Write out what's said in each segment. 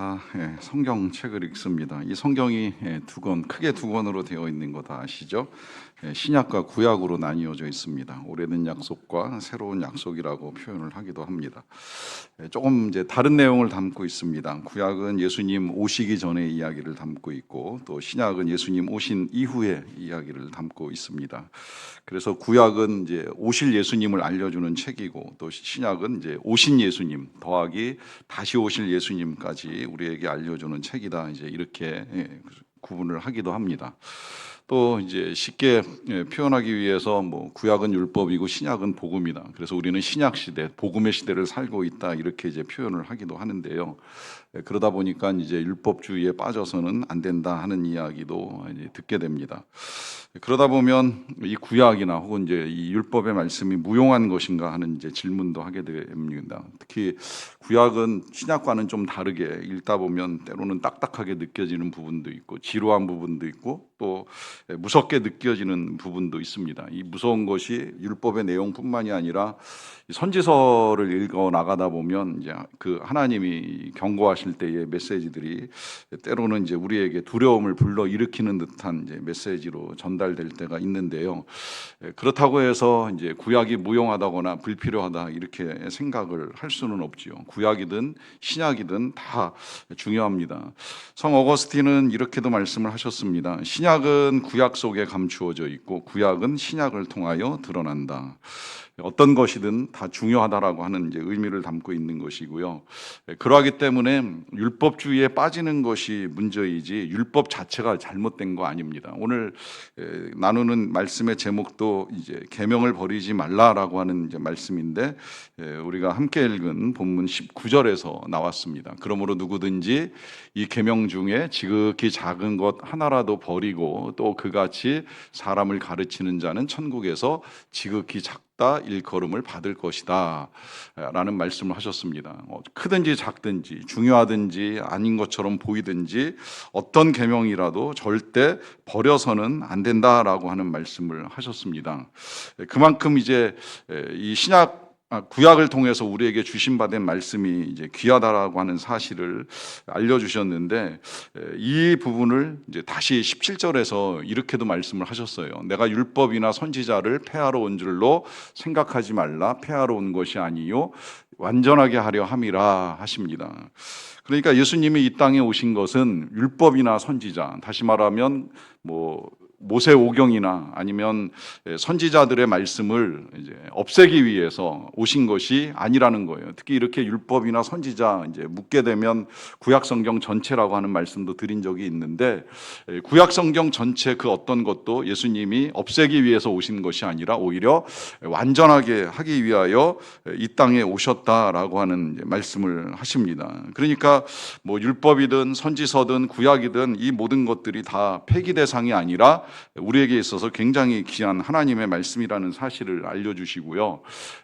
다 성경책을 읽습니다. 이 성경이 크게 두 권으로 되어 있는 거 다 아시죠? 신약과 구약으로 나뉘어져 있습니다. 오래된 약속과 새로운 약속이라고 표현을 하기도 합니다. 조금 이제 다른 내용을 담고 있습니다. 구약은 예수님 오시기 전의 이야기를 담고 있고, 또 신약은 예수님 오신 이후의 이야기를 담고 있습니다. 그래서 구약은 이제 오실 예수님을 알려주는 책이고, 또 신약은 이제 오신 예수님 더하기 다시 오실 예수님까지 우리에게 알려주는 책이다. 이제 이렇게 구분을 하기도 합니다. 또 이제 쉽게 표현하기 위해서 구약은 율법이고 신약은 복음이다. 그래서 우리는 신약 시대, 복음의 시대를 살고 있다. 이렇게 이제 표현을 하기도 하는데요. 그러다 보니까 이제 율법주의에 빠져서는 안 된다 하는 이야기도 이제 듣게 됩니다. 그러다 보면 이 구약이나 혹은 이제 이 율법의 말씀이 무용한 것인가 하는 이제 질문도 하게 됩니다. 특히 구약은 신약과는 좀 다르게 읽다 보면 때로는 딱딱하게 느껴지는 부분도 있고 지루한 부분도 있고 또 무섭게 느껴지는 부분도 있습니다. 이 무서운 것이 율법의 내용뿐만이 아니라 선지서를 읽어 나가다 보면 이제 그 하나님이 경고하실 때의 메시지들이 때로는 이제 우리에게 두려움을 불러 일으키는 듯한 이제 메시지로 전달될 때가 있는데요. 그렇다고 해서 이제 구약이 무용하다거나 불필요하다 이렇게 생각을 할 수는 없지요. 구약이든 신약이든 다 중요합니다. 성 어거스틴은 이렇게도 말씀을 하셨습니다. 신약은 구약 속에 감추어져 있고 구약은 신약을 통하여 드러난다. 어떤 것이든 다 중요하다라고 하는 이제 의미를 담고 있는 것이고요. 그러하기 때문에 율법주의에 빠지는 것이 문제이지 율법 자체가 잘못된 거 아닙니다. 오늘 나누는 말씀의 제목도 이제 계명을 버리지 말라라고 하는 이제 말씀인데 우리가 함께 읽은 본문 19절에서 나왔습니다. 그러므로 누구든지 이 계명 중에 지극히 작은 것 하나라도 버리고 또 그같이 사람을 가르치는 자는 천국에서 지극히 작다 일컬음을 받을 것이다 라는 말씀을 하셨습니다. 크든지 작든지 중요하든지 아닌 것처럼 보이든지 어떤 계명이라도 절대 버려서는 안 된다라고 하는 말씀을 하셨습니다. 그만큼 이제 이 구약을 통해서 우리에게 주신 바된 말씀이 이제 귀하다라고 하는 사실을 알려주셨는데 이 부분을 이제 다시 17절에서 이렇게도 말씀을 하셨어요. 내가 율법이나 선지자를 폐하러 온 줄로 생각하지 말라. 폐하러 온 것이 아니요 완전하게 하려 함이라 하십니다. 그러니까 예수님이 이 땅에 오신 것은 율법이나 선지자, 다시 말하면 모세오경이나 아니면 선지자들의 말씀을 이제 없애기 위해서 오신 것이 아니라는 거예요. 특히 이렇게 율법이나 선지자 이제 묻게 되면 구약 성경 전체라고 하는 말씀도 드린 적이 있는데 구약 성경 전체 그 어떤 것도 예수님이 없애기 위해서 오신 것이 아니라 오히려 완전하게 하기 위하여 이 땅에 오셨다라고 하는 말씀을 하십니다. 그러니까 율법이든 선지서든 구약이든 이 모든 것들이 다 폐기 대상이 아니라 우리에게 있어서 굉장히 귀한 하나님의 말씀이라는 사실을 알려주시고요.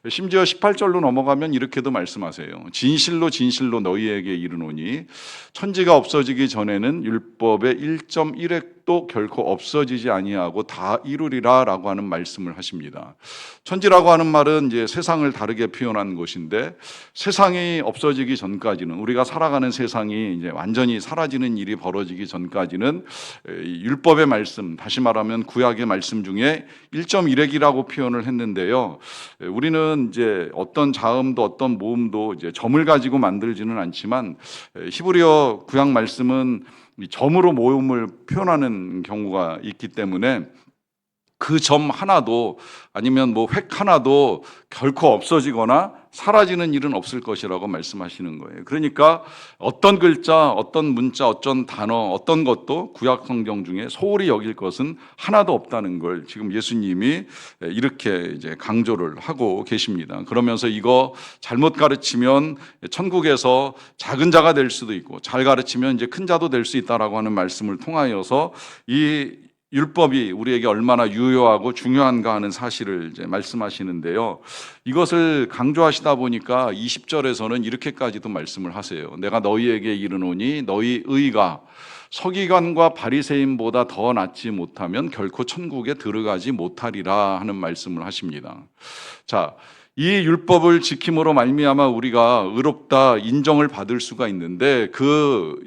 심지어 18절로 넘어가면 이렇게도 말씀하세요. 진실로 진실로 너희에게 이르노니 천지가 없어지기 전에는 율법의 1.1획도 결코 없어지지 아니하고 다 이루리라 라고 하는 말씀을 하십니다. 천지라고 하는 말은 이제 세상을 다르게 표현한 것인데 세상이 없어지기 전까지는 우리가 살아가는 세상이 이제 완전히 사라지는 일이 벌어지기 전까지는 율법의 말씀, 다시 말하면 구약의 말씀 중에 1.1획이라고 표현을 했는데요. 우리는 이제 어떤 자음도 어떤 모음도 이제 점을 가지고 만들지는 않지만 히브리어 구약 말씀은 점으로 모음을 표현하는 경우가 있기 때문에 그 점 하나도 아니면 획 하나도 결코 없어지거나 사라지는 일은 없을 것이라고 말씀하시는 거예요. 그러니까 어떤 글자, 어떤 문자, 어떤 단어, 어떤 것도 구약 성경 중에 소홀히 여길 것은 하나도 없다는 걸 지금 예수님이 이렇게 이제 강조를 하고 계십니다. 그러면서 이거 잘못 가르치면 천국에서 작은 자가 될 수도 있고 잘 가르치면 이제 큰 자도 될 수 있다라고 하는 말씀을 통하여서 이 율법이 우리에게 얼마나 유효하고 중요한가 하는 사실을 이제 말씀하시는데요. 이것을 강조하시다 보니까 20절에서는 이렇게까지도 말씀을 하세요. 내가 너희에게 이르노니 너희 의가 서기관과 바리새인보다 더 낫지 못하면 결코 천국에 들어가지 못하리라 하는 말씀을 하십니다. 자, 이 율법을 지킴으로 말미암아 우리가 의롭다 인정을 받을 수가 있는데 그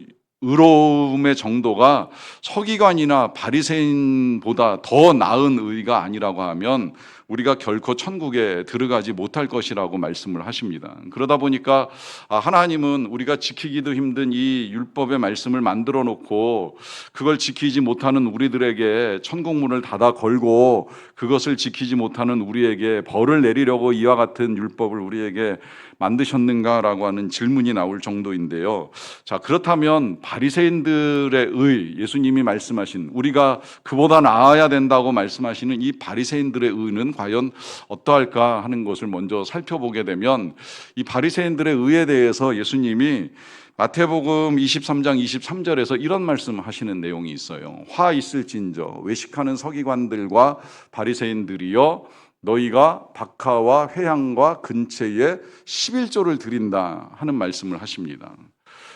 의로움의 정도가 서기관이나 바리새인보다 더 나은 의가 아니라고 하면 우리가 결코 천국에 들어가지 못할 것이라고 말씀을 하십니다. 그러다 보니까 하나님은 우리가 지키기도 힘든 이 율법의 말씀을 만들어 놓고 그걸 지키지 못하는 우리들에게 천국문을 닫아 걸고 그것을 지키지 못하는 우리에게 벌을 내리려고 이와 같은 율법을 우리에게 만드셨는가라고 하는 질문이 나올 정도인데요. 자, 그렇다면 바리새인들의 의, 예수님이 말씀하신 우리가 그보다 나아야 된다고 말씀하시는 이 바리새인들의 의는 과연 어떠할까 하는 것을 먼저 살펴보게 되면 이 바리새인들의 의에 대해서 예수님이 마태복음 23장 23절에서 이런 말씀을 하시는 내용이 있어요. 화 있을진저 외식하는 서기관들과 바리새인들이여 너희가 박하와 회향과 근체에 11조를 드린다 하는 말씀을 하십니다.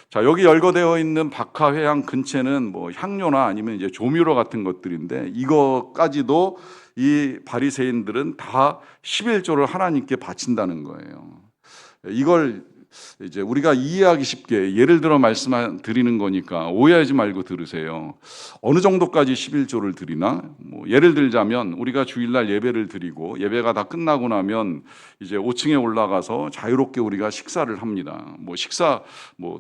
자, 여기 열거되어 있는 박하, 회향, 근체는 뭐 향료나 아니면 이제 조미료 같은 것들인데 이거까지도 이 바리새인들은 다 11조를 하나님께 바친다는 거예요. 이걸 이제 우리가 이해하기 쉽게 예를 들어 말씀드리는 거니까 오해하지 말고 들으세요. 어느 정도까지 11조를 드리나? 뭐 예를 들자면 우리가 주일날 예배를 드리고 예배가 다 끝나고 나면 이제 5층에 올라가서 자유롭게 우리가 식사를 합니다. 뭐 식사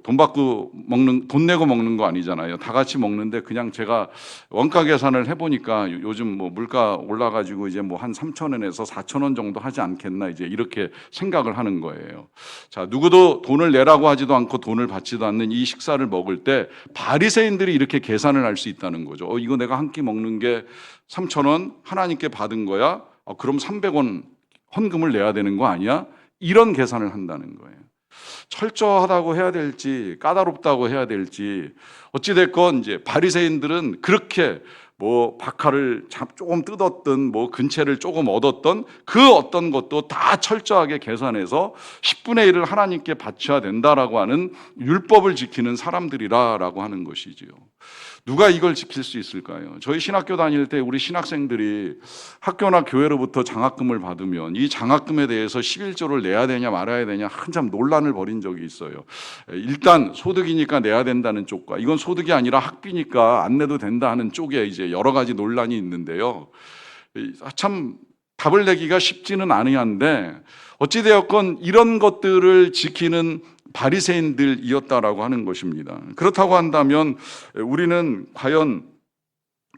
돈 받고 먹는, 돈 내고 먹는 거 아니잖아요. 다 같이 먹는데 그냥 제가 원가 계산을 해보니까 요즘 뭐 물가 올라가지고 이제 뭐 한 3,000원에서 4,000원 정도 하지 않겠나 이제 이렇게 생각을 하는 거예요. 자, 누구도 돈을 내라고 하지도 않고 돈을 받지도 않는 이 식사를 먹을 때 바리새인들이 이렇게 계산을 할 수 있다는 거죠. 이거 내가 한 끼 먹는 게 3,000원 하나님께 받은 거야? 그럼 300원 헌금을 내야 되는 거 아니야? 이런 계산을 한다는 거예요. 철저하다고 해야 될지 까다롭다고 해야 될지 어찌 됐건 이제 바리새인들은 그렇게 뭐 박하를 조금 뜯었든 뭐 근체를 조금 얻었던 그 어떤 것도 다 철저하게 계산해서 10분의 1을 하나님께 바쳐야 된다라고 하는 율법을 지키는 사람들이라고 하는 것이지요. 누가 이걸 지킬 수 있을까요? 저희 신학교 다닐 때 우리 신학생들이 학교나 교회로부터 장학금을 받으면 이 장학금에 대해서 11조를 내야 되냐 말아야 되냐 한참 논란을 벌인 적이 있어요. 일단 소득이니까 내야 된다는 쪽과 이건 소득이 아니라 학비니까 안 내도 된다 하는 쪽에 이제 여러 가지 논란이 있는데요. 참 답을 내기가 쉽지는 않은데 어찌되었건 이런 것들을 지키는 바리새인들이었다라고 하는 것입니다. 그렇다고 한다면 우리는 과연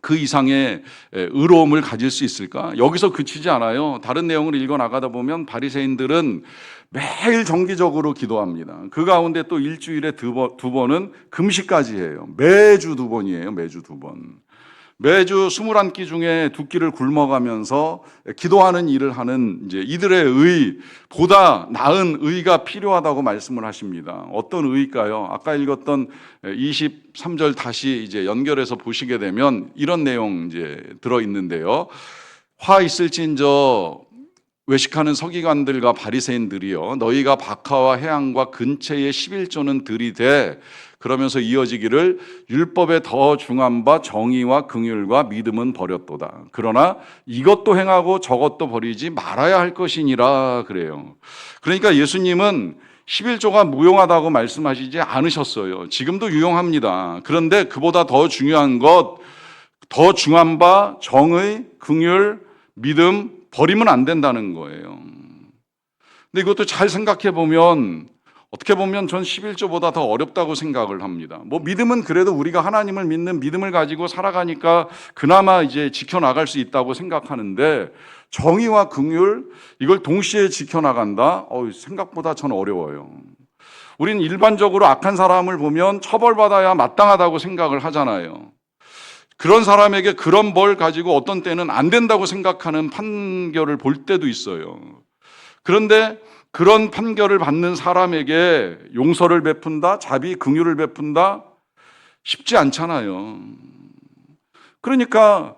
그 이상의 의로움을 가질 수 있을까? 여기서 그치지 않아요. 다른 내용을 읽어 나가다 보면 바리새인들은 매일 정기적으로 기도합니다. 그 가운데 또 일주일에 두 번은 금식까지 해요. 매주 2번이에요. 매주 2번. 매주 21끼 중에 2끼를 굶어가면서 기도하는 일을 하는 이제 이들의 의보다 나은 의가 필요하다고 말씀을 하십니다. 어떤 의일까요? 아까 읽었던 23절 다시 이제 연결해서 보시게 되면 이런 내용 이제 들어 있는데요. 화 있을진저 외식하는 서기관들과 바리새인들이여 너희가 박하와 회향과 근체의 11조는 들이되 그러면서 이어지기를 율법에 더 중한 바 정의와 긍휼과 믿음은 버렸도다. 그러나 이것도 행하고 저것도 버리지 말아야 할 것이니라 그래요. 그러니까 예수님은 11조가 무용하다고 말씀하시지 않으셨어요. 지금도 유용합니다. 그런데 그보다 더 중요한 것, 더 중한 바 정의, 긍휼, 믿음 버리면 안 된다는 거예요. 근데 이것도 잘 생각해 보면 어떻게 보면 전 11조보다 더 어렵다고 생각을 합니다. 뭐 믿음은 그래도 우리가 하나님을 믿는 믿음을 가지고 살아가니까 그나마 이제 지켜나갈 수 있다고 생각하는데 정의와 긍휼 이걸 동시에 지켜나간다? 생각보다 전 어려워요. 우린 일반적으로 악한 사람을 보면 처벌받아야 마땅하다고 생각을 하잖아요. 그런 사람에게 그런 벌 가지고 어떤 때는 안 된다고 생각하는 판결을 볼 때도 있어요. 그런데 그런 판결을 받는 사람에게 용서를 베푼다, 자비, 긍휼을 베푼다 쉽지 않잖아요. 그러니까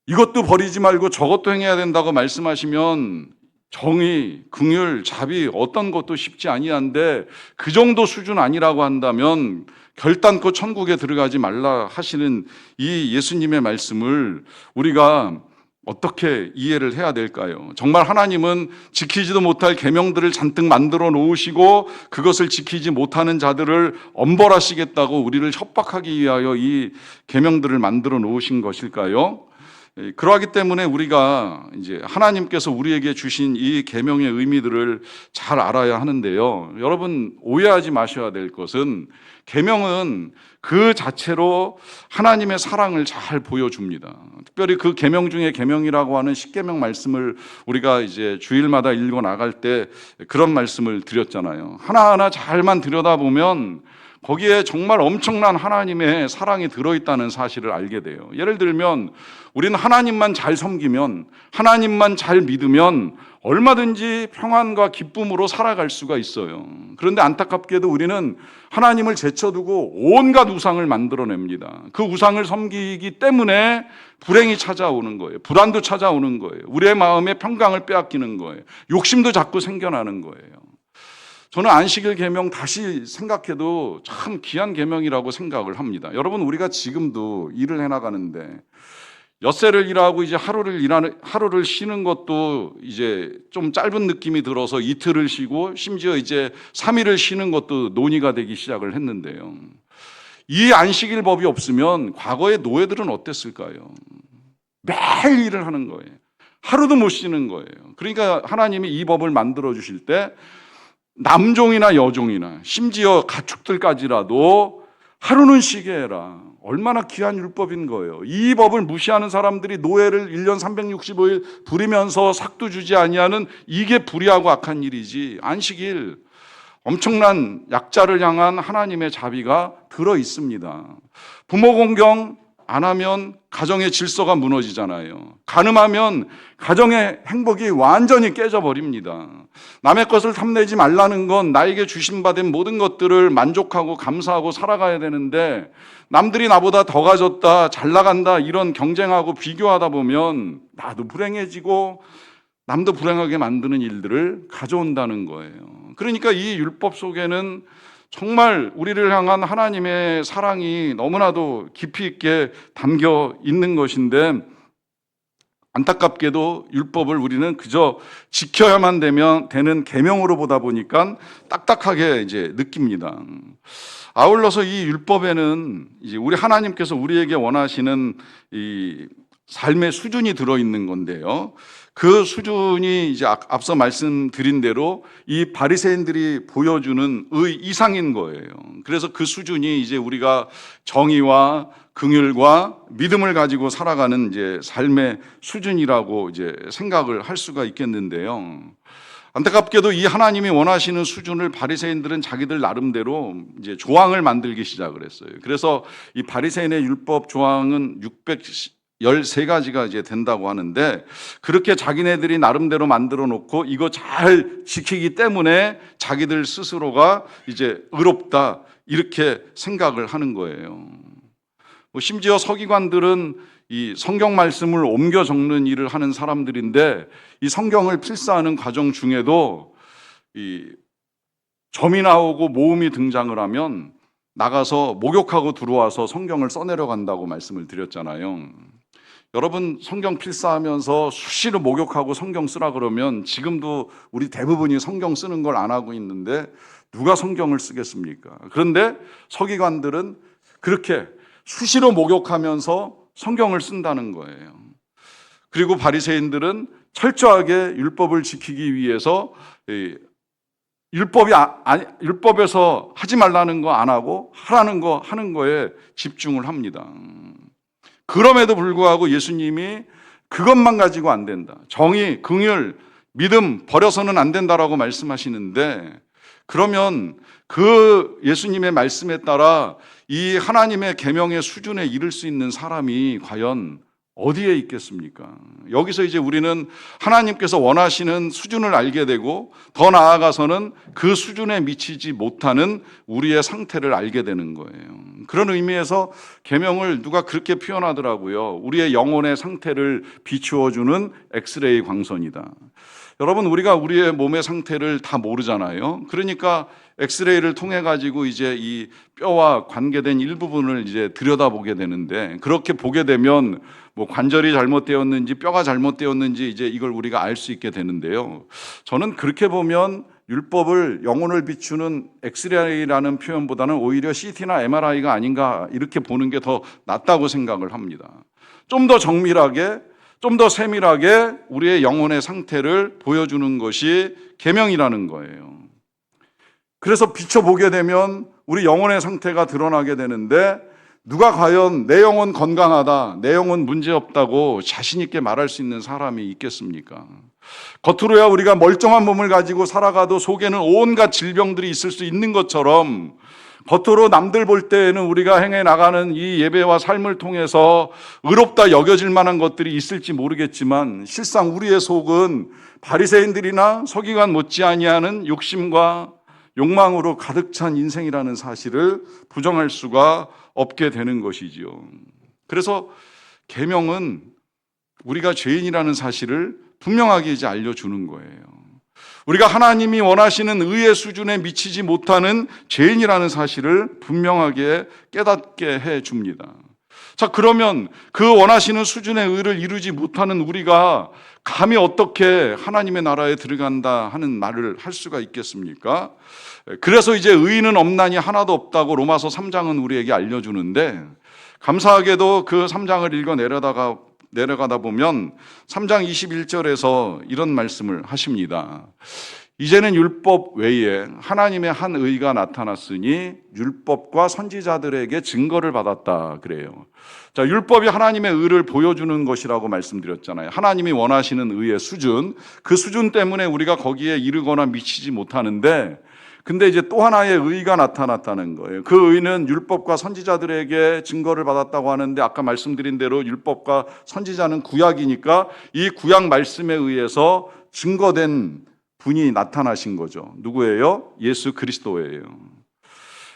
이것도 버리지 말고 저것도 행해야 된다고 말씀하시면 정의, 긍휼, 자비 어떤 것도 쉽지 아니한데 그 정도 수준 아니라고 한다면 결단코 천국에 들어가지 말라 하시는 이 예수님의 말씀을 우리가 어떻게 이해를 해야 될까요? 정말 하나님은 지키지도 못할 계명들을 잔뜩 만들어 놓으시고 그것을 지키지 못하는 자들을 엄벌하시겠다고 우리를 협박하기 위하여 이 계명들을 만들어 놓으신 것일까요? 그러하기 때문에 우리가 이제 하나님께서 우리에게 주신 이 계명의 의미들을 잘 알아야 하는데요. 여러분 오해하지 마셔야 될 것은 계명은 그 자체로 하나님의 사랑을 잘 보여줍니다. 특별히 그 계명 중에 계명이라고 하는 십계명 말씀을 우리가 이제 주일마다 읽어 나갈 때 그런 말씀을 드렸잖아요. 하나하나 잘만 들여다보면 거기에 정말 엄청난 하나님의 사랑이 들어있다는 사실을 알게 돼요. 예를 들면 우리는 하나님만 잘 섬기면, 하나님만 잘 믿으면 얼마든지 평안과 기쁨으로 살아갈 수가 있어요. 그런데 안타깝게도 우리는 하나님을 제쳐두고 온갖 우상을 만들어냅니다. 그 우상을 섬기기 때문에 불행이 찾아오는 거예요. 불안도 찾아오는 거예요. 우리의 마음에 평강을 빼앗기는 거예요. 욕심도 자꾸 생겨나는 거예요. 저는 안식일 계명 다시 생각해도 참 귀한 계명이라고 생각을 합니다. 여러분 우리가 지금도 일을 해나가는데 엿새를 일하고 이제 하루를 쉬는 것도 이제 좀 짧은 느낌이 들어서 이틀을 쉬고 심지어 이제 3일을 쉬는 것도 논의가 되기 시작을 했는데요. 이 안식일 법이 없으면 과거의 노예들은 어땠을까요? 매일 일을 하는 거예요. 하루도 못 쉬는 거예요. 그러니까 하나님이 이 법을 만들어 주실 때 남종이나 여종이나 심지어 가축들까지라도 하루는 쉬게 해라. 얼마나 귀한 율법인 거예요. 이 법을 무시하는 사람들이 노예를 1년 365일 부리면서 삭도 주지 아니하는 이게 불의하고 악한 일이지. 안식일 엄청난 약자를 향한 하나님의 자비가 들어 있습니다. 부모 공경 안 하면 가정의 질서가 무너지잖아요. 간음하면 가정의 행복이 완전히 깨져버립니다. 남의 것을 탐내지 말라는 건 나에게 주신 바 된 모든 것들을 만족하고 감사하고 살아가야 되는데 남들이 나보다 더 가졌다, 잘 나간다 이런 경쟁하고 비교하다 보면 나도 불행해지고 남도 불행하게 만드는 일들을 가져온다는 거예요. 그러니까 이 율법 속에는 정말 우리를 향한 하나님의 사랑이 너무나도 깊이 있게 담겨 있는 것인데 안타깝게도 율법을 우리는 그저 지켜야만 되는 계명으로 보다 보니까 딱딱하게 이제 느낍니다. 아울러서 이 율법에는 이제 우리 하나님께서 우리에게 원하시는 이 삶의 수준이 들어 있는 건데요. 그 수준이 이제 앞서 말씀드린 대로 이 바리새인들이 보여주는 의 이상인 거예요. 그래서 그 수준이 이제 우리가 정의와 긍휼과 믿음을 가지고 살아가는 이제 삶의 수준이라고 이제 생각을 할 수가 있겠는데요. 안타깝게도 이 하나님이 원하시는 수준을 바리새인들은 자기들 나름대로 이제 조항을 만들기 시작을 했어요. 그래서 이 바리새인의 율법 조항은 613가지가 이제 된다고 하는데 그렇게 자기네들이 나름대로 만들어 놓고 이거 잘 지키기 때문에 자기들 스스로가 이제 의롭다 이렇게 생각을 하는 거예요. 심지어 서기관들은 이 성경 말씀을 옮겨 적는 일을 하는 사람들인데 이 성경을 필사하는 과정 중에도 이 점이 나오고 모음이 등장을 하면 나가서 목욕하고 들어와서 성경을 써내려 간다고 말씀을 드렸잖아요. 여러분 성경 필사하면서 수시로 목욕하고 성경 쓰라 그러면 지금도 우리 대부분이 성경 쓰는 걸 안 하고 있는데 누가 성경을 쓰겠습니까? 그런데 서기관들은 그렇게 수시로 목욕하면서 성경을 쓴다는 거예요. 그리고 바리새인들은 철저하게 율법을 지키기 위해서 율법에서 하지 말라는 거 안 하고 하라는 거 하는 거에 집중을 합니다. 그럼에도 불구하고 예수님이 그것만 가지고 안 된다. 정의, 긍휼, 믿음 버려서는 안 된다라고 말씀하시는데 그러면 그 예수님의 말씀에 따라 이 하나님의 계명의 수준에 이를 수 있는 사람이 과연 어디에 있겠습니까? 여기서 이제 우리는 하나님께서 원하시는 수준을 알게 되고 더 나아가서는 그 수준에 미치지 못하는 우리의 상태를 알게 되는 거예요. 그런 의미에서 계명을 누가 그렇게 표현하더라고요. 우리의 영혼의 상태를 비추어주는 엑스레이 광선이다. 여러분 우리가 우리의 몸의 상태를 다 모르잖아요. 그러니까 엑스레이를 통해 가지고 이제 이 뼈와 관계된 일부분을 이제 들여다보게 되는데, 그렇게 보게 되면 뭐 관절이 잘못되었는지 뼈가 잘못되었는지 이제 이걸 우리가 알 수 있게 되는데요. 저는 그렇게 보면 율법을 영혼을 비추는 엑스레이라는 표현보다는 오히려 CT나 MRI가 아닌가 이렇게 보는 게 더 낫다고 생각을 합니다. 좀 더 정밀하게, 좀 더 세밀하게 우리의 영혼의 상태를 보여주는 것이 계명이라는 거예요. 그래서 비춰보게 되면 우리 영혼의 상태가 드러나게 되는데, 누가 과연 내 영혼 건강하다, 내 영혼 문제없다고 자신 있게 말할 수 있는 사람이 있겠습니까? 겉으로야 우리가 멀쩡한 몸을 가지고 살아가도 속에는 온갖 질병들이 있을 수 있는 것처럼, 겉으로 남들 볼 때에는 우리가 행해 나가는 이 예배와 삶을 통해서 의롭다 여겨질 만한 것들이 있을지 모르겠지만, 실상 우리의 속은 바리새인들이나 서기관 못지 아니하는 욕심과 욕망으로 가득 찬 인생이라는 사실을 부정할 수가 없게 되는 것이지요. 그래서 계명은 우리가 죄인이라는 사실을 분명하게 이제 알려주는 거예요. 우리가 하나님이 원하시는 의의 수준에 미치지 못하는 죄인이라는 사실을 분명하게 깨닫게 해 줍니다. 자, 그러면 그 원하시는 수준의 의를 이루지 못하는 우리가 감히 어떻게 하나님의 나라에 들어간다 하는 말을 할 수가 있겠습니까? 그래서 이제 의인은 없나니 하나도 없다고 로마서 3장은 우리에게 알려주는데, 감사하게도 그 3장을 읽어 내려가다 보면 3장 21절에서 이런 말씀을 하십니다. 이제는 율법 외에 하나님의 한 의가 나타났으니 율법과 선지자들에게 증거를 받았다 그래요. 자, 율법이 하나님의 의를 보여주는 것이라고 말씀드렸잖아요. 하나님이 원하시는 의의 수준, 그 수준 때문에 우리가 거기에 이르거나 미치지 못하는데, 근데 이제 또 하나의 의가 나타났다는 거예요. 그 의는 율법과 선지자들에게 증거를 받았다고 하는데, 아까 말씀드린 대로 율법과 선지자는 구약이니까 이 구약 말씀에 의해서 증거된 분이 나타나신 거죠. 누구예요? 예수 그리스도예요.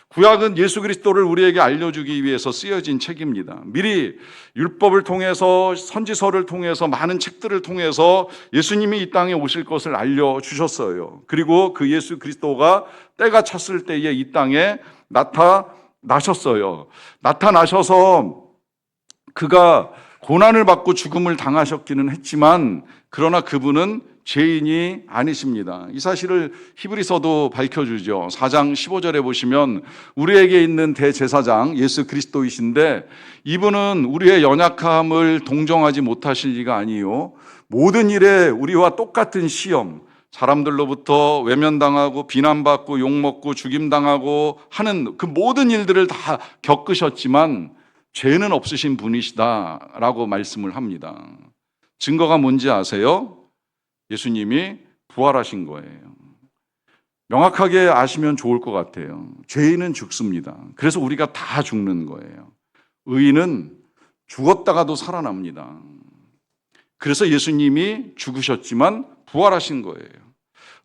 구약은 예수 그리스도를 우리에게 알려주기 위해서 쓰여진 책입니다. 미리 율법을 통해서, 선지서를 통해서, 많은 책들을 통해서 예수님이 이 땅에 오실 것을 알려주셨어요. 그리고 그 예수 그리스도가 때가 찼을 때에 이 땅에 나타나셨어요. 나타나셔서 그가 고난을 받고 죽음을 당하셨기는 했지만, 그러나 그분은 죄인이 아니십니다. 이 사실을 히브리서도 밝혀주죠. 4장 15절에 보시면 우리에게 있는 대제사장 예수 그리스도이신데, 이분은 우리의 연약함을 동정하지 못하실 리가 아니요, 모든 일에 우리와 똑같은 시험, 사람들로부터 외면당하고 비난받고 욕먹고 죽임당하고 하는 그 모든 일들을 다 겪으셨지만 죄는 없으신 분이시다라고 말씀을 합니다. 증거가 뭔지 아세요? 예수님이 부활하신 거예요. 명확하게 아시면 좋을 것 같아요. 죄인은 죽습니다. 그래서 우리가 다 죽는 거예요. 의인은 죽었다가도 살아납니다. 그래서 예수님이 죽으셨지만 부활하신 거예요.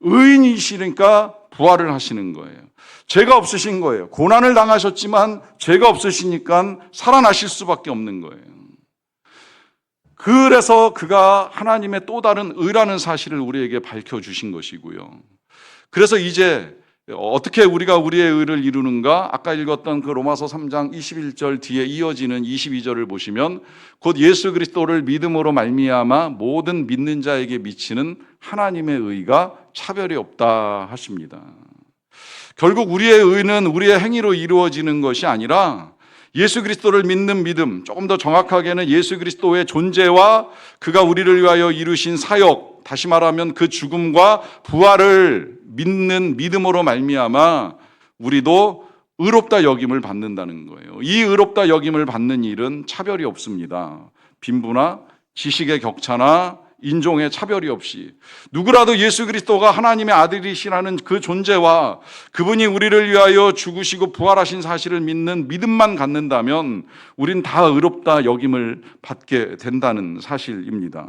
의인이시니까 부활을 하시는 거예요. 죄가 없으신 거예요. 고난을 당하셨지만 죄가 없으시니까 살아나실 수밖에 없는 거예요. 그래서 그가 하나님의 또 다른 의라는 사실을 우리에게 밝혀주신 것이고요. 그래서 이제 어떻게 우리가 우리의 의를 이루는가? 아까 읽었던 그 로마서 3장 21절 뒤에 이어지는 22절을 보시면, 곧 예수 그리스도를 믿음으로 말미암아 모든 믿는 자에게 미치는 하나님의 의가 차별이 없다 하십니다. 결국 우리의 의는 우리의 행위로 이루어지는 것이 아니라 예수 그리스도를 믿는 믿음, 조금 더 정확하게는 예수 그리스도의 존재와 그가 우리를 위하여 이루신 사역, 다시 말하면 그 죽음과 부활을 믿는 믿음으로 말미암아 우리도 의롭다 여김을 받는다는 거예요. 이 의롭다 여김을 받는 일은 차별이 없습니다. 빈부나 지식의 격차나 인종의 차별이 없이 누구라도 예수 그리스도가 하나님의 아들이시라는 그 존재와 그분이 우리를 위하여 죽으시고 부활하신 사실을 믿는 믿음만 갖는다면 우린 다 의롭다 여김을 받게 된다는 사실입니다.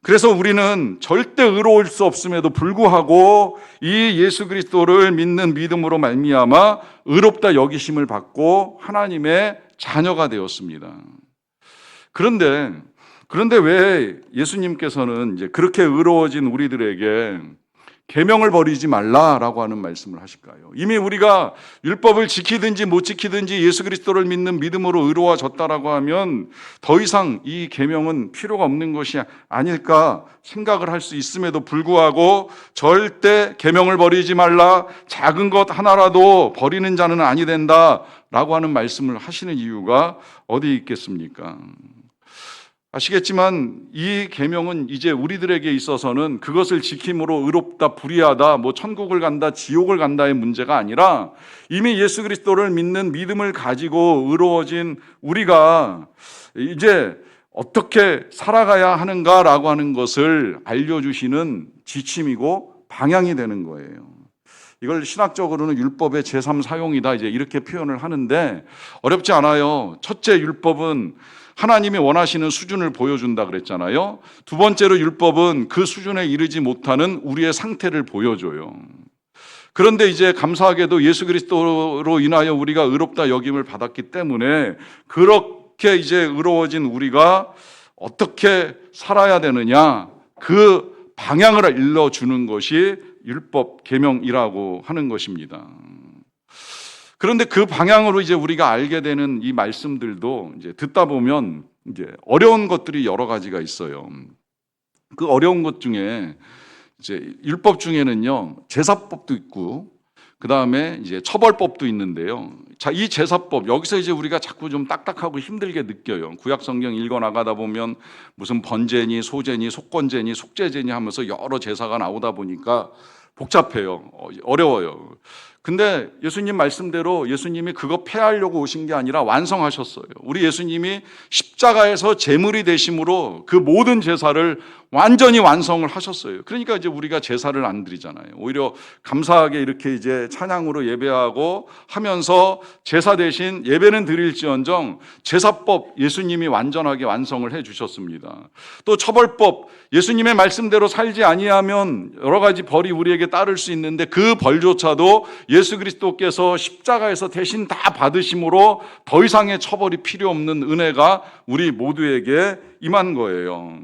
그래서 우리는 절대 의로울 수 없음에도 불구하고 이 예수 그리스도를 믿는 믿음으로 말미암아 의롭다 여기심을 받고 하나님의 자녀가 되었습니다. 그런데 왜 예수님께서는 이제 그렇게 의로워진 우리들에게 계명을 버리지 말라라고 하는 말씀을 하실까요? 이미 우리가 율법을 지키든지 못 지키든지 예수 그리스도를 믿는 믿음으로 의로워졌다라고 하면 더 이상 이 계명은 필요가 없는 것이 아닐까 생각을 할 수 있음에도 불구하고 절대 계명을 버리지 말라, 작은 것 하나라도 버리는 자는 아니 된다라고 하는 말씀을 하시는 이유가 어디 있겠습니까? 아시겠지만 이 계명은 이제 우리들에게 있어서는 그것을 지킴으로 의롭다, 불의하다, 뭐 천국을 간다, 지옥을 간다의 문제가 아니라 이미 예수 그리스도를 믿는 믿음을 가지고 의로워진 우리가 이제 어떻게 살아가야 하는가라고 하는 것을 알려주시는 지침이고 방향이 되는 거예요. 이걸 신학적으로는 율법의 제3사용이다 이제 이렇게 표현을 하는데 어렵지 않아요. 첫째 율법은 하나님이 원하시는 수준을 보여준다 그랬잖아요. 두 번째로 율법은 그 수준에 이르지 못하는 우리의 상태를 보여줘요. 그런데 이제 감사하게도 예수 그리스도로 인하여 우리가 의롭다 여김을 받았기 때문에 그렇게 이제 의로워진 우리가 어떻게 살아야 되느냐 그 방향을 일러주는 것이 율법 계명이라고 하는 것입니다. 그런데 그 방향으로 이제 우리가 알게 되는 이 말씀들도 이제 듣다 보면 이제 어려운 것들이 여러 가지가 있어요. 그 어려운 것 중에 이제 율법 중에는요, 제사법도 있고, 그 다음에 이제 처벌법도 있는데요. 자, 이 제사법, 여기서 이제 우리가 자꾸 좀 딱딱하고 힘들게 느껴요. 구약 성경 읽어 나가다 보면 무슨 번제니, 소제니, 속건제니, 속죄제니 하면서 여러 제사가 나오다 보니까 복잡해요. 어려워요. 근데 예수님 말씀대로 예수님이 그거 폐하려고 오신 게 아니라 완성하셨어요. 우리 예수님이 십자가에서 제물이 되심으로 그 모든 제사를 완전히 완성을 하셨어요. 그러니까 이제 우리가 제사를 안 드리잖아요. 오히려 감사하게 이렇게 이제 찬양으로 예배하고 하면서 제사 대신 예배는 드릴지언정 제사법 예수님이 완전하게 완성을 해 주셨습니다. 또 처벌법 예수님의 말씀대로 살지 아니하면 여러 가지 벌이 우리에게 따를 수 있는데 그 벌조차도 예수 그리스도께서 십자가에서 대신 다 받으심으로 더 이상의 처벌이 필요 없는 은혜가 우리 모두에게 임한 거예요.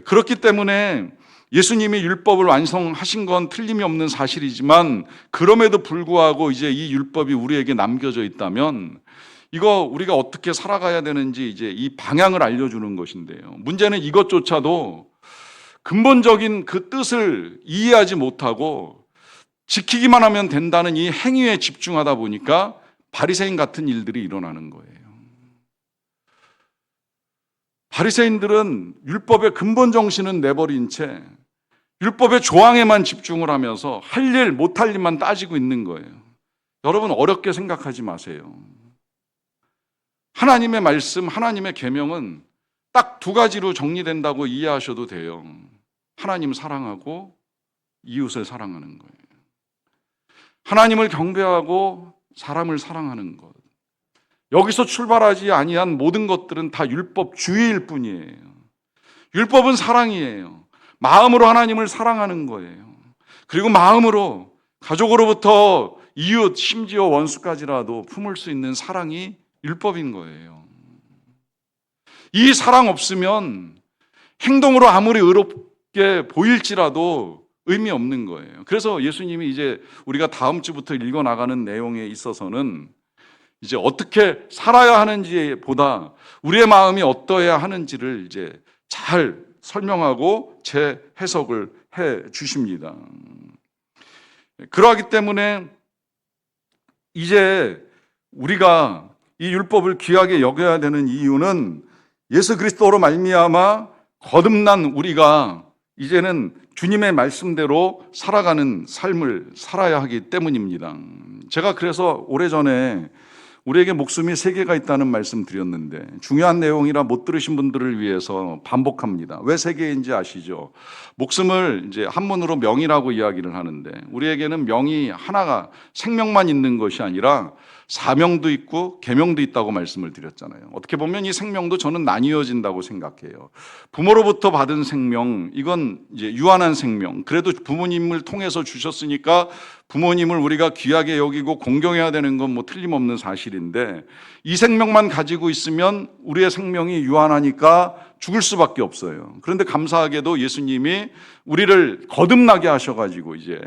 그렇기 때문에 예수님이 율법을 완성하신 건 틀림이 없는 사실이지만 그럼에도 불구하고 이제 이 율법이 우리에게 남겨져 있다면 이거 우리가 어떻게 살아가야 되는지 이제 이 방향을 알려주는 것인데요. 문제는 이것조차도 근본적인 그 뜻을 이해하지 못하고 지키기만 하면 된다는 이 행위에 집중하다 보니까 바리새인 같은 일들이 일어나는 거예요. 바리새인들은 율법의 근본 정신은 내버린 채 율법의 조항에만 집중을 하면서 할 일, 못할 일만 따지고 있는 거예요. 여러분 어렵게 생각하지 마세요. 하나님의 말씀, 하나님의 계명은 딱 두 가지로 정리된다고 이해하셔도 돼요. 하나님 사랑하고 이웃을 사랑하는 거예요. 하나님을 경배하고 사람을 사랑하는 것. 여기서 출발하지 아니한 모든 것들은 다 율법주의일 뿐이에요. 율법은 사랑이에요. 마음으로 하나님을 사랑하는 거예요. 그리고 마음으로 가족으로부터 이웃, 심지어 원수까지라도 품을 수 있는 사랑이 율법인 거예요. 이 사랑 없으면 행동으로 아무리 의롭게 보일지라도 의미 없는 거예요. 그래서 예수님이 이제 우리가 다음 주부터 읽어 나가는 내용에 있어서는 이제 어떻게 살아야 하는지 보다 우리의 마음이 어떠해야 하는지를 이제 잘 설명하고 재해석을 해 주십니다. 그러하기 때문에 이제 우리가 이 율법을 귀하게 여겨야 되는 이유는 예수 그리스도로 말미암아 거듭난 우리가 이제는 주님의 말씀대로 살아가는 삶을 살아야 하기 때문입니다. 제가 그래서 오래전에 우리에게 목숨이 세 개가 있다는 말씀 드렸는데 중요한 내용이라 못 들으신 분들을 위해서 반복합니다. 왜 세 개인지 아시죠? 목숨을 이제 한문으로 명이라고 이야기를 하는데 우리에게는 명이 하나가 생명만 있는 것이 아니라 사명도 있고 계명도 있다고 말씀을 드렸잖아요. 어떻게 보면 이 생명도 저는 나뉘어진다고 생각해요. 부모로부터 받은 생명, 이건 이제 유한한 생명. 그래도 부모님을 통해서 주셨으니까 부모님을 우리가 귀하게 여기고 공경해야 되는 건 뭐 틀림없는 사실인데, 이 생명만 가지고 있으면 우리의 생명이 유한하니까 죽을 수밖에 없어요. 그런데 감사하게도 예수님이 우리를 거듭나게 하셔가지고 이제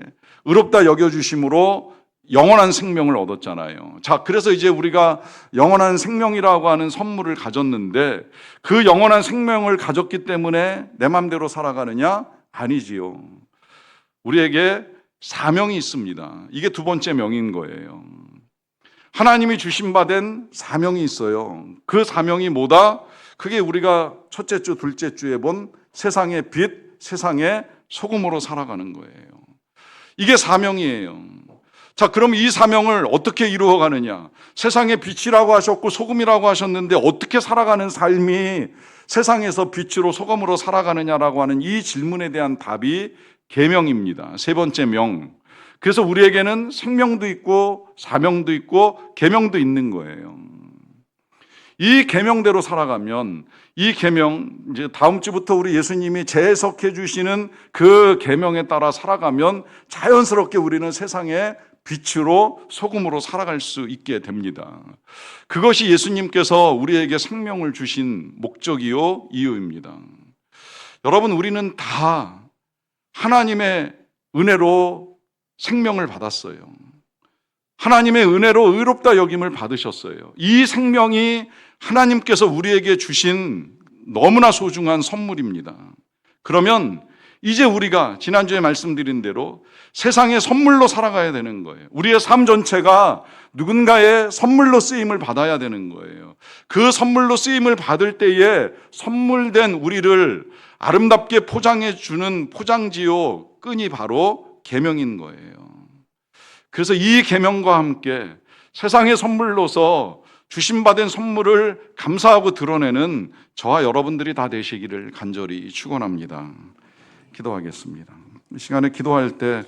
의롭다 여겨주심으로 영원한 생명을 얻었잖아요. 자, 그래서 이제 우리가 영원한 생명이라고 하는 선물을 가졌는데, 그 영원한 생명을 가졌기 때문에 내 맘대로 살아가느냐? 아니지요. 우리에게 사명이 있습니다. 이게 두 번째 명인 거예요. 하나님이 주신 바 된 사명이 있어요. 그 사명이 뭐다? 그게 우리가 첫째 주, 둘째 주에 본 세상의 빛, 세상의 소금으로 살아가는 거예요. 이게 사명이에요. 자, 그럼 이 사명을 어떻게 이루어가느냐? 세상의 빛이라고 하셨고 소금이라고 하셨는데 어떻게 살아가는 삶이 세상에서 빛으로 소금으로 살아가느냐라고 하는 이 질문에 대한 답이 계명입니다. 세 번째 명. 그래서 우리에게는 생명도 있고 사명도 있고 계명도 있는 거예요. 이 계명대로 살아가면, 이 계명, 이제 다음 주부터 우리 예수님이 재해석해 주시는 그 계명에 따라 살아가면 자연스럽게 우리는 세상에 빛으로 소금으로 살아갈 수 있게 됩니다. 그것이 예수님께서 우리에게 생명을 주신 목적이요 이유입니다. 여러분, 우리는 다 하나님의 은혜로 생명을 받았어요. 하나님의 은혜로 의롭다 여김을 받으셨어요. 이 생명이 하나님께서 우리에게 주신 너무나 소중한 선물입니다. 그러면 이제 우리가 지난주에 말씀드린 대로 세상의 선물로 살아가야 되는 거예요. 우리의 삶 전체가 누군가의 선물로 쓰임을 받아야 되는 거예요. 그 선물로 쓰임을 받을 때에 선물된 우리를 아름답게 포장해 주는 포장지요 끈이 바로 계명인 거예요. 그래서 이 계명과 함께 세상의 선물로서 주신받은 선물을 감사하고 드러내는 저와 여러분들이 다 되시기를 간절히 축원합니다. 기도하겠습니다. 이 시간에 기도할 때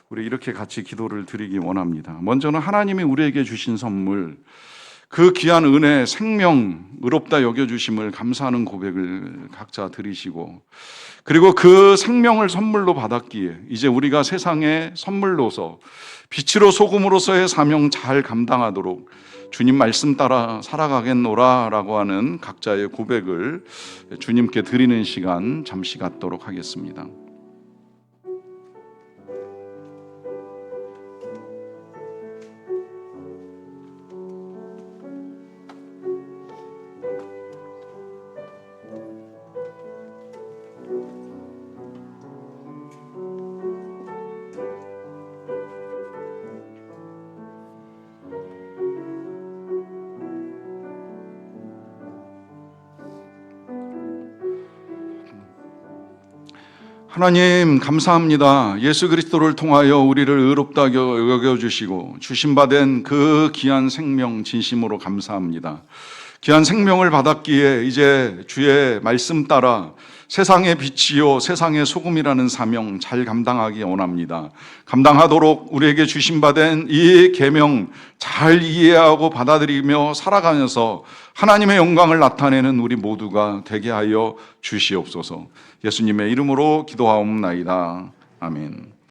우리 이렇게 같이 기도를 드리기 원합니다. 먼저는 하나님이 우리에게 주신 선물, 그 귀한 은혜, 생명, 의롭다 여겨주심을 감사하는 고백을 각자 드리시고, 그리고 그 생명을 선물로 받았기에 이제 우리가 세상의 선물로서 빛으로 소금으로서의 사명 잘 감당하도록 주님 말씀 따라 살아가겠노라 라고 하는 각자의 고백을 주님께 드리는 시간 잠시 갖도록 하겠습니다. 하나님 감사합니다. 예수 그리스도를 통하여 우리를 의롭다 여겨주시고 주신 바 된 그 귀한 생명 진심으로 감사합니다. 귀한 생명을 받았기에 이제 주의 말씀 따라 세상의 빛이요 세상의 소금이라는 사명 잘 감당하기 원합니다. 감당하도록 우리에게 주신 바 된 이 계명 잘 이해하고 받아들이며 살아가면서 하나님의 영광을 나타내는 우리 모두가 되게 하여 주시옵소서. 예수님의 이름으로 기도하옵나이다. 아멘.